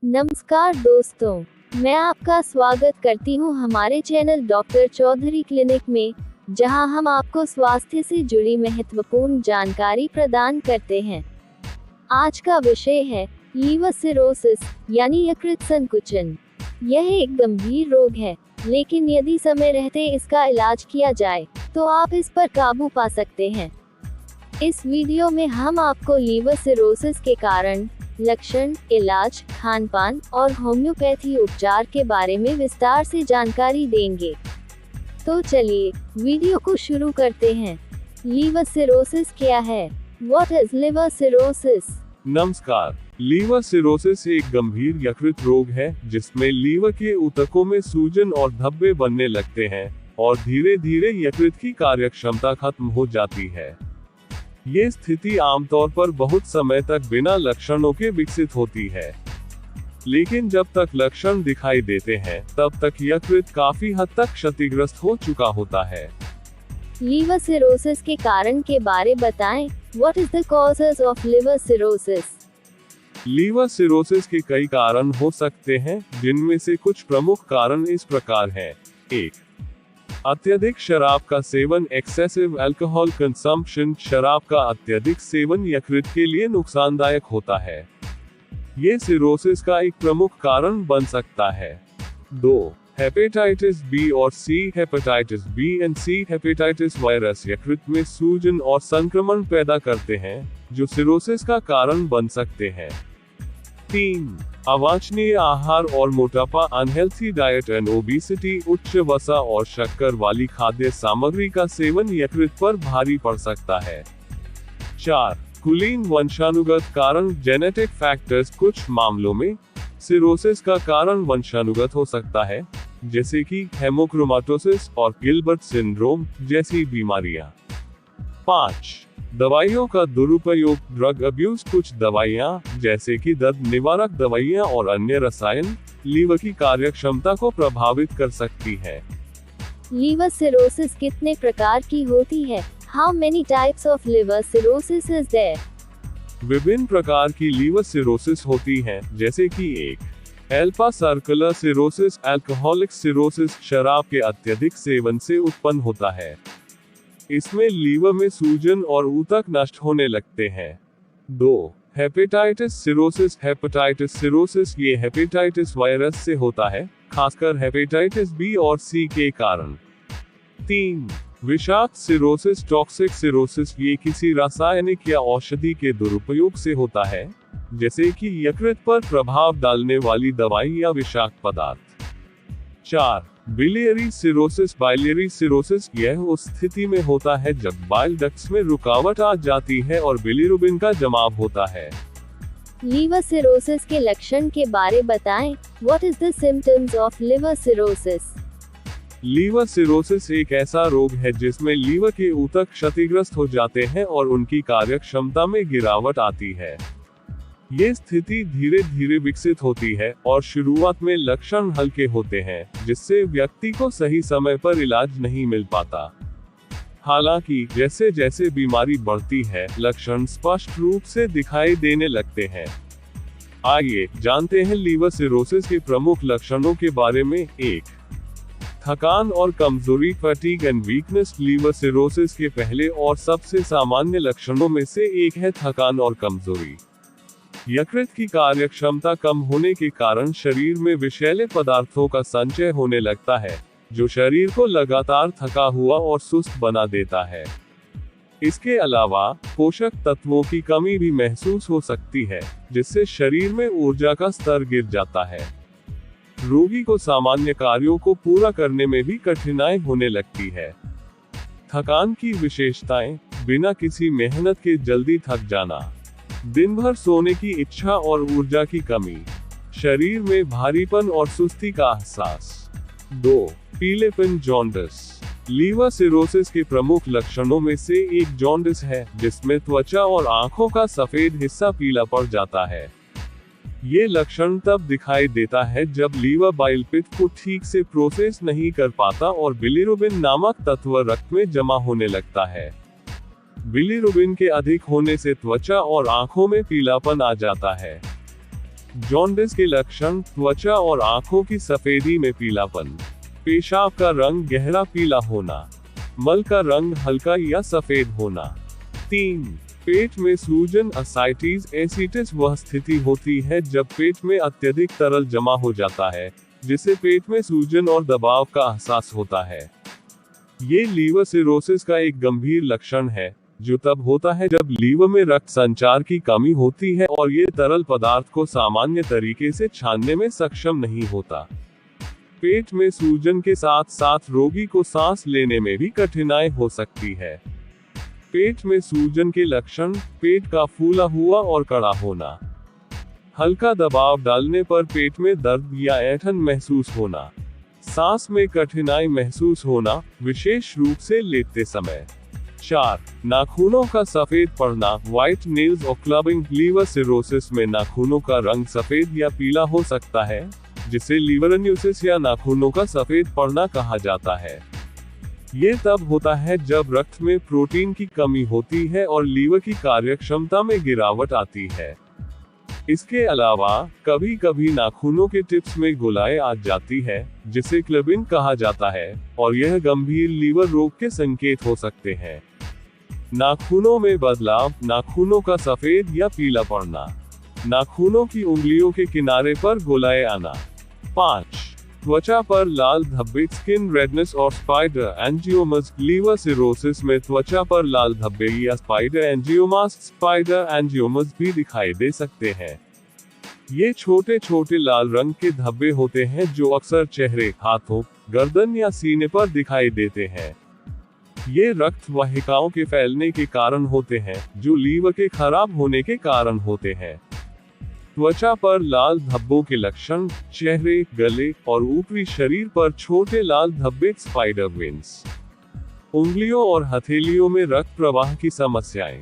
नमस्कार दोस्तों, मैं आपका स्वागत करती हूं हमारे चैनल डॉक्टर चौधरी क्लिनिक में, जहां हम आपको स्वास्थ्य से जुड़ी महत्वपूर्ण जानकारी प्रदान करते हैं। आज का विषय है लीवर सिरोसिस यानी यकृत संकुचन। यह एक गंभीर रोग है, लेकिन यदि समय रहते इसका इलाज किया जाए तो आप इस पर काबू पा सकते हैं। इस वीडियो में हम आपको लीवर सिरोसिस के कारण, लक्षण, इलाज, खानपान और होम्योपैथी उपचार के बारे में विस्तार से जानकारी देंगे। तो चलिए वीडियो को शुरू करते हैं। लीवर सिरोसिस क्या है? What is liver cirrhosis? नमस्कार। लीवर सिरोसिस एक गंभीर यकृत रोग है जिसमें लीवर के ऊतकों में सूजन और धब्बे बनने लगते हैं और धीरे धीरे यकृत की कार्यक्षमता खत्म हो जाती है। ये स्थिति आमतौर पर बहुत समय तक बिना लक्षणों के विकसित होती है, लेकिन जब तक लक्षण दिखाई देते हैं तब तक यकृत काफी हद तक क्षतिग्रस्त हो चुका होता है। लीवर सिरोसिस के कारण के बारे बताएं। What is the causes of liver cirrhosis? Liver cirrhosis के कई कारण हो सकते हैं, जिनमें से कुछ प्रमुख कारण इस प्रकार हैं। 1. अत्यधिक शराब का सेवन, एक्सेसिव अल्कोहल कंजम्पशन। शराब का अत्यधिक सेवन यकृत के लिए नुकसानदायक होता है। ये सिरोसिस का एक प्रमुख कारण बन सकता है। 2. हेपेटाइटिस बी और C. Hepatitis B and C hepatitis virus यकृत में सूजन और संक्रमण पैदा करते हैं, जो सिरोसिस का कारण बन सकते हैं। 3. अवांछनीय आहार और मोटापा, अनहेल्थी डाइट एंड ओबेसिटी। उच्च वसा और शक्कर वाली खाद्य सामग्री का सेवन यकृत पर भारी पड़ सकता है। 4. कुलीन वंशानुगत कारण, जेनेटिक फैक्टर्स। कुछ मामलों में सिरोसिस का कारण वंशानुगत हो सकता है, जैसे कि हेमोक्रोमाटोसिस और गिलबर्ट सिंड्रोम जैसी बीमारियां। 5. दवाइयों का दुरुपयोग, ड्रग अब्यूज। कुछ दवाइयां, जैसे कि दर्द निवारक दवाइयां और अन्य रसायन, लीवर की कार्यक्षमता को प्रभावित कर सकती है। लीवर सिरोसिस कितने प्रकार की होती है? How many types of liver cirrhosis is there? विभिन्न प्रकार की लीवर सिरोसिस होती हैं, जैसे कि 1. Alpha circular cirrhosis, alcoholic cirrhosis. शराब के अत्यधिक सेवन से उत्पन्न होता है। इसमें लीवर में सूजन और ऊतक नष्ट होने लगते हैं। 2. Hepatitis cirrhosis. हेपेटाइटिस सिरोसिस ये हेपेटाइटिस वायरस से होता है, खासकर हेपेटाइटिस बी और सी के कारण। 3. विषाक्त सिरोसिस, टॉक्सिक सिरोसिस। ये किसी रासायनिक या औषधि के दुरुपयोग से होता है, जैसे कि यकृत पर प्रभाव डालने वाली दवाई या विषाक्त पदार्थ। 4. Biliary cirrhosis. बाइलियरी सिरोसिस यह उस स्थिति में होता है जब बाइल डक्ट्स में रुकावट आ जाती है और बिलिरुबिन का जमाव होता है। लीवर सिरोसिस के लक्षण के बारे बताएं। What is the symptoms of liver cirrhosis? Liver cirrhosis एक ऐसा रोग है जिसमें लीवर के ऊतक क्षतिग्रस्त हो जाते हैं और उनकी कार्यक्षमता में गिरावट आती है। ये स्थिति धीरे धीरे विकसित होती है और शुरुआत में लक्षण हल्के होते हैं, जिससे व्यक्ति को सही समय पर इलाज नहीं मिल पाता। हालांकि जैसे जैसे बीमारी बढ़ती है, लक्षण स्पष्ट रूप से दिखाई देने लगते हैं। आइए जानते हैं लीवर सिरोसिस के प्रमुख लक्षणों के बारे में। 1. थकान और कमजोरी, fatigue and weakness. Liver cirrhosis के पहले और सबसे सामान्य लक्षणों में से एक है थकान और कमजोरी। यकृत की कार्यक्षमता कम होने के कारण शरीर में विषैले पदार्थों का संचय होने लगता है, जो शरीर को लगातार थका हुआ और सुस्त बना देता है। इसके अलावा पोषक तत्वों की कमी भी महसूस हो सकती है, जिससे शरीर में ऊर्जा का स्तर गिर जाता है। रोगी को सामान्य कार्यों को पूरा करने में भी कठिनाई होने लगती है। थकान की विशेषताएं: बिना किसी मेहनत के जल्दी थक जाना, दिन भर सोने की इच्छा और ऊर्जा की कमी, शरीर में भारीपन और सुस्ती का एहसास। 2. पीलेपन, जॉन्डिस। लीवर सिरोसिस के प्रमुख लक्षणों में से एक जॉन्डिस है, जिसमें त्वचा और आंखों का सफेद हिस्सा पीला पड़ जाता है। ये लक्षण तब दिखाई देता है जब लीवर बाइल पित्त को ठीक से प्रोसेस नहीं कर पाता और बिलिरुबिन नामक तत्व रक्त में जमा होने लगता है। बिलिरुबिन के अधिक होने से त्वचा और आंखों में पीलापन आ जाता है। जॉन्डिस के लक्षण: त्वचा और आंखों की सफेदी में पीलापन, पेशाब का रंग गहरा पीला होना, मल का रंग हल्का या सफेद होना। 3. पेट में सूजन। असाइटिस एसिटिस वह स्थिति होती है जब पेट में अत्यधिक तरल जमा हो जाता है, जिससे पेट में सूजन और दबाव का एहसास होता है। ये लीवर सिरोसिस का एक गंभीर लक्षण है, जो तब होता है जब लीवर में रक्त संचार की कमी होती है और ये तरल पदार्थ को सामान्य तरीके से छानने में सक्षम नहीं होता। पेट में सूजन के साथ साथ रोगी को सांस लेने में भी कठिनाई हो सकती है। पेट में सूजन के लक्षण: पेट का फूला हुआ और कड़ा होना, हल्का दबाव डालने पर पेट में दर्द या ऐंठन महसूस होना, सांस में कठिनाई महसूस होना, विशेष रूप से लेटते समय। 4. नाखूनों का सफेद पड़ना। व्हाइट नेल्स और क्लबिंग। लीवर सिरोसिस में नाखूनों का रंग सफेद या पीला हो सकता है, जिसे लीवरन्यूसिस या नाखूनों का सफेद पड़ना कहा जाता है। ये तब होता है जब रक्त में प्रोटीन की कमी होती है और लीवर की कार्यक्षमता में गिरावट आती है। इसके अलावा कभी कभी नाखूनों के टिप्स में गोलाई आ जाती है, जिसे क्लबिंग कहा जाता है, और यह गंभीर लीवर रोग के संकेत हो सकते हैं। नाखूनों में बदलाव। नाखूनों का सफेद या पीला पड़ना, नाखूनों की उंगलियों के किनारे पर गोलाई आना। 5. त्वचा पर लाल धब्बे। स्किन रेडनेस और स्पाइडर एंजियोमास। लीवर सिरोसिस में त्वचा पर लाल धब्बे या स्पाइडर एंजियोमास भी दिखाई दे सकते हैं। ये छोटे छोटे लाल रंग के धब्बे होते हैं जो अक्सर चेहरे, हाथों, गर्दन या सीने पर दिखाई देते हैं। ये रक्त वाहिकाओं के फैलने के कारण होते हैं, जो लीवर के खराब होने के कारण होते हैं। त्वचा पर लाल धब्बों के लक्षण: चेहरे, गले और ऊपरी शरीर पर छोटे लाल धब्बे, स्पाइडर वेन्स। उंगलियों और हथेलियों में रक्त प्रवाह की समस्याएं।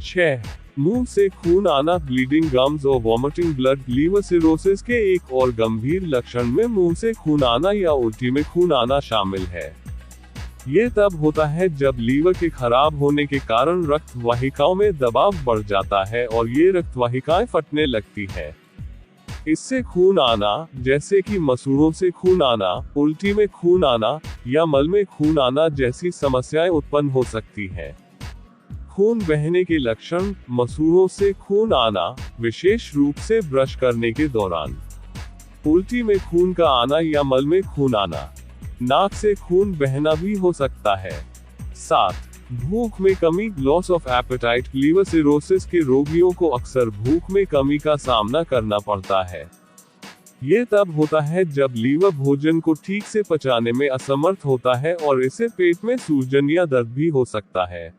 6. मुंह से खून आना। ब्लीडिंग गम्स और वॉमिटिंग ब्लड। लीवर सिरोसिस के एक और गंभीर लक्षण में मुंह से खून आना या उल्टी में खून आना शामिल है। ये तब होता है जब लीवर के खराब होने के कारण रक्त वाहिकाओं में दबाव बढ़ जाता है और ये रक्त वाहिकाएं फटने लगती है। इससे खून आना, जैसे कि मसूड़ों से खून आना, उल्टी में खून आना या मल में खून आना जैसी समस्याएं उत्पन्न हो सकती हैं। खून बहने के लक्षण: मसूड़ों से खून आना, विशेष रूप से ब्रश करने के दौरान, उल्टी में खून का आना या मल में खून आना, नाक से खून बहना भी हो सकता है। 7. भूख में कमी। Loss of appetite. Liver cirrhosis के रोगियों को अक्सर भूख में कमी का सामना करना पड़ता है। ये तब होता है जब लीवर भोजन को ठीक से पचाने में असमर्थ होता है और इससे पेट में सूजन या दर्द भी हो सकता है।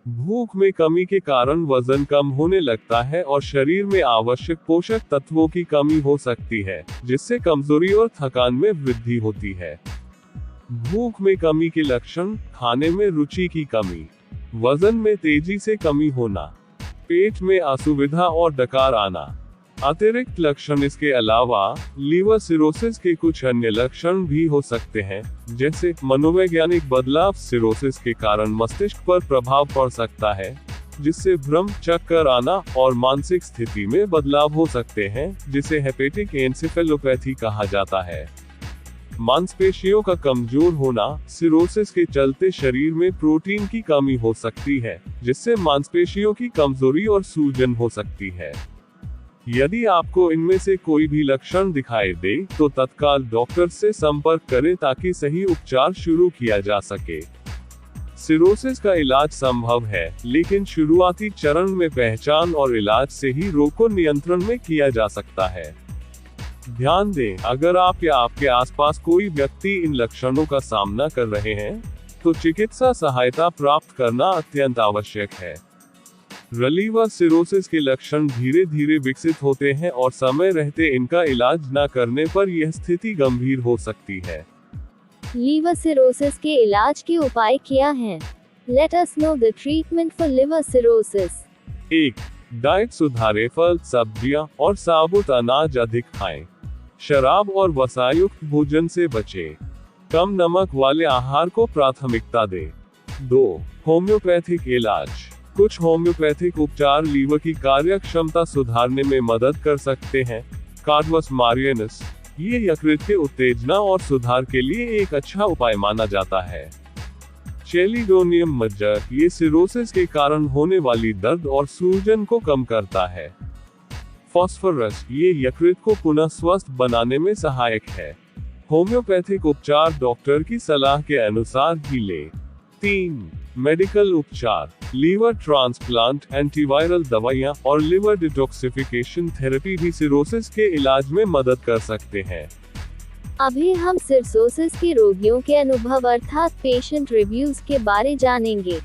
भूख में कमी के कारण वजन कम होने लगता है और शरीर में आवश्यक पोषक तत्वों की कमी हो सकती है, जिससे कमजोरी और थकान में वृद्धि होती है। भूख में कमी के लक्षण: खाने में रुचि की कमी, वजन में तेजी से कमी होना, पेट में असुविधा और डकार आना। अतिरिक्त लक्षण इसके अलावा लीवर सिरोसिस के कुछ अन्य लक्षण भी हो सकते हैं, जैसे मनोवैज्ञानिक बदलाव। सिरोसिस के कारण मस्तिष्क पर प्रभाव पड़ सकता है, जिससे भ्रम, चक्कर आना और मानसिक स्थिति में बदलाव हो सकते हैं, जिसे हेपेटिक एन्सेफेलोपैथी कहा जाता है। मांसपेशियों का कमजोर होना। सिरोसिस के चलते शरीर में प्रोटीन की कमी हो सकती है, जिससे मांसपेशियों की कमजोरी और सूजन हो सकती है। यदि आपको इनमें से कोई भी लक्षण दिखाई दे, तो तत्काल डॉक्टर से संपर्क करें ताकि सही उपचार शुरू किया जा सके। सिरोसिस का इलाज संभव है, लेकिन शुरुआती चरण में पहचान और इलाज से ही रोग को नियंत्रण में किया जा सकता है। ध्यान दें, अगर आप या आपके आसपास कोई व्यक्ति इन लक्षणों का सामना कर रहे हैं, तो चिकित्सा सहायता प्राप्त करना अत्यंत आवश्यक है। लीवर सिरोसिस के लक्षण धीरे धीरे विकसित होते हैं और समय रहते इनका इलाज न करने पर यह स्थिति गंभीर हो सकती है। लीवर सिरोसिस के इलाज के उपाय क्या हैं? Let us know the treatment for liver cirrhosis. 1. Diet सुधारें। फल, सब्जियां और साबुत अनाज अधिक खाएं। शराब और वसायुक्त भोजन से बचें। कम नमक वाले आहार को प्राथमिकता दें। 2. होम्योपैथिक इलाज। कुछ होम्योपैथिक उपचार लीवर की कार्यक्षमता सुधारने में मदद कर सकते हैं। कार्डवस मारियनस, ये यकृत के उत्तेजना और सुधार के लिए एक अच्छा उपाय माना जाता है। चेलिडोनियम मज्जर, ये सिरोसिस के कारण होने वाली दर्द और सूजन को कम करता है। फास्फोरस, ये यकृत को पुनः स्वस्थ बनाने में सहायक है। होम्योपैथिक उपचार डॉक्टर की सलाह के अनुसार ही लें। 3. मेडिकल उपचार, लीवर ट्रांसप्लांट, एंटीवायरल दवाइयाँ और लिवर डिटॉक्सिफिकेशन थेरेपी भी सिरोसिस के इलाज में मदद कर सकते हैं। अभी हम सिरसोसिस के रोगियों के अनुभव अर्थात पेशेंट रिव्यूज के बारे जानेंगे।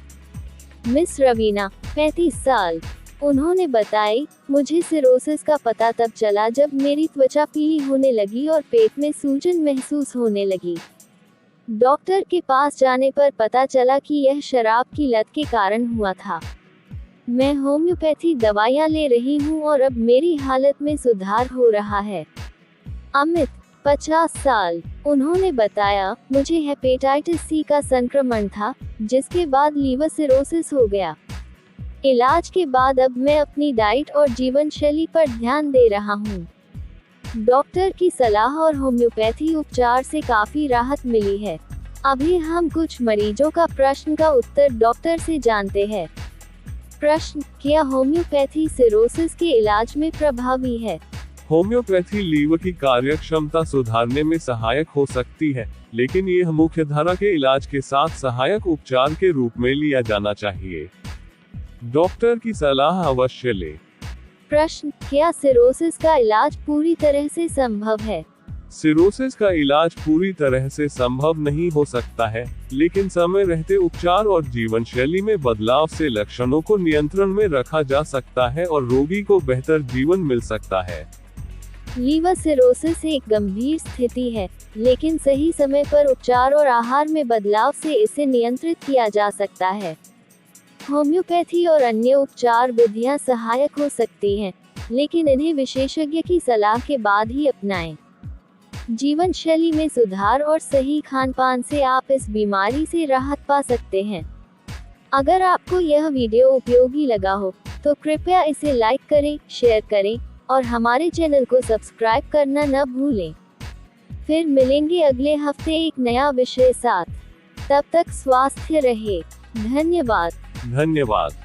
मिस रवीना, 35 साल, उन्होंने बताई, मुझे सिरोसिस का पता तब चला जब मेरी त्वचा पीली होने लगी और पेट में सूजन महसूस होने लगी। डॉक्टर के पास जाने पर पता चला कि यह शराब की लत के कारण हुआ था। मैं होम्योपैथी दवाइयाँ ले रही हूँ और अब मेरी हालत में सुधार हो रहा है। अमित, 50 साल, उन्होंने बताया, मुझे हेपेटाइटिस सी का संक्रमण था, जिसके बाद लीवर सिरोसिस हो गया। इलाज के बाद अब मैं अपनी डाइट और जीवन शैली पर ध्यान दे रहा हूँ। डॉक्टर की सलाह और होम्योपैथी उपचार से काफी राहत मिली है। अभी हम कुछ मरीजों का प्रश्न का उत्तर डॉक्टर से जानते हैं। प्रश्न, क्या होम्योपैथी सिरोसिस के इलाज में प्रभावी है? होम्योपैथी लीवर की कार्यक्षमता सुधारने में सहायक हो सकती है, लेकिन यह मुख्यधारा के इलाज के साथ सहायक उपचार के रूप में लिया जाना चाहिए। डॉक्टर की सलाह अवश्य लें। प्रश्न, क्या सिरोसिस का इलाज पूरी तरह से संभव है? सिरोसिस का इलाज पूरी तरह से संभव नहीं हो सकता है, लेकिन समय रहते उपचार और जीवन शैली में बदलाव से लक्षणों को नियंत्रण में रखा जा सकता है और रोगी को बेहतर जीवन मिल सकता है। लीवर सिरोसिस एक गंभीर स्थिति है, लेकिन सही समय पर उपचार और आहार में बदलाव से इसे नियंत्रित किया जा सकता है। होम्योपैथी और अन्य उपचार विधियां सहायक हो सकती हैं, लेकिन इन्हें विशेषज्ञ की सलाह के बाद ही अपनाएं। जीवन शैली में सुधार और सही खानपान से आप इस बीमारी से राहत पा सकते हैं। अगर आपको यह वीडियो उपयोगी लगा हो, तो कृपया इसे लाइक करें, शेयर करें और हमारे चैनल को सब्सक्राइब करना न भूलें। फिर मिलेंगे अगले हफ्ते एक नया विषय साथ। तब तक स्वस्थ रहे। धन्यवाद।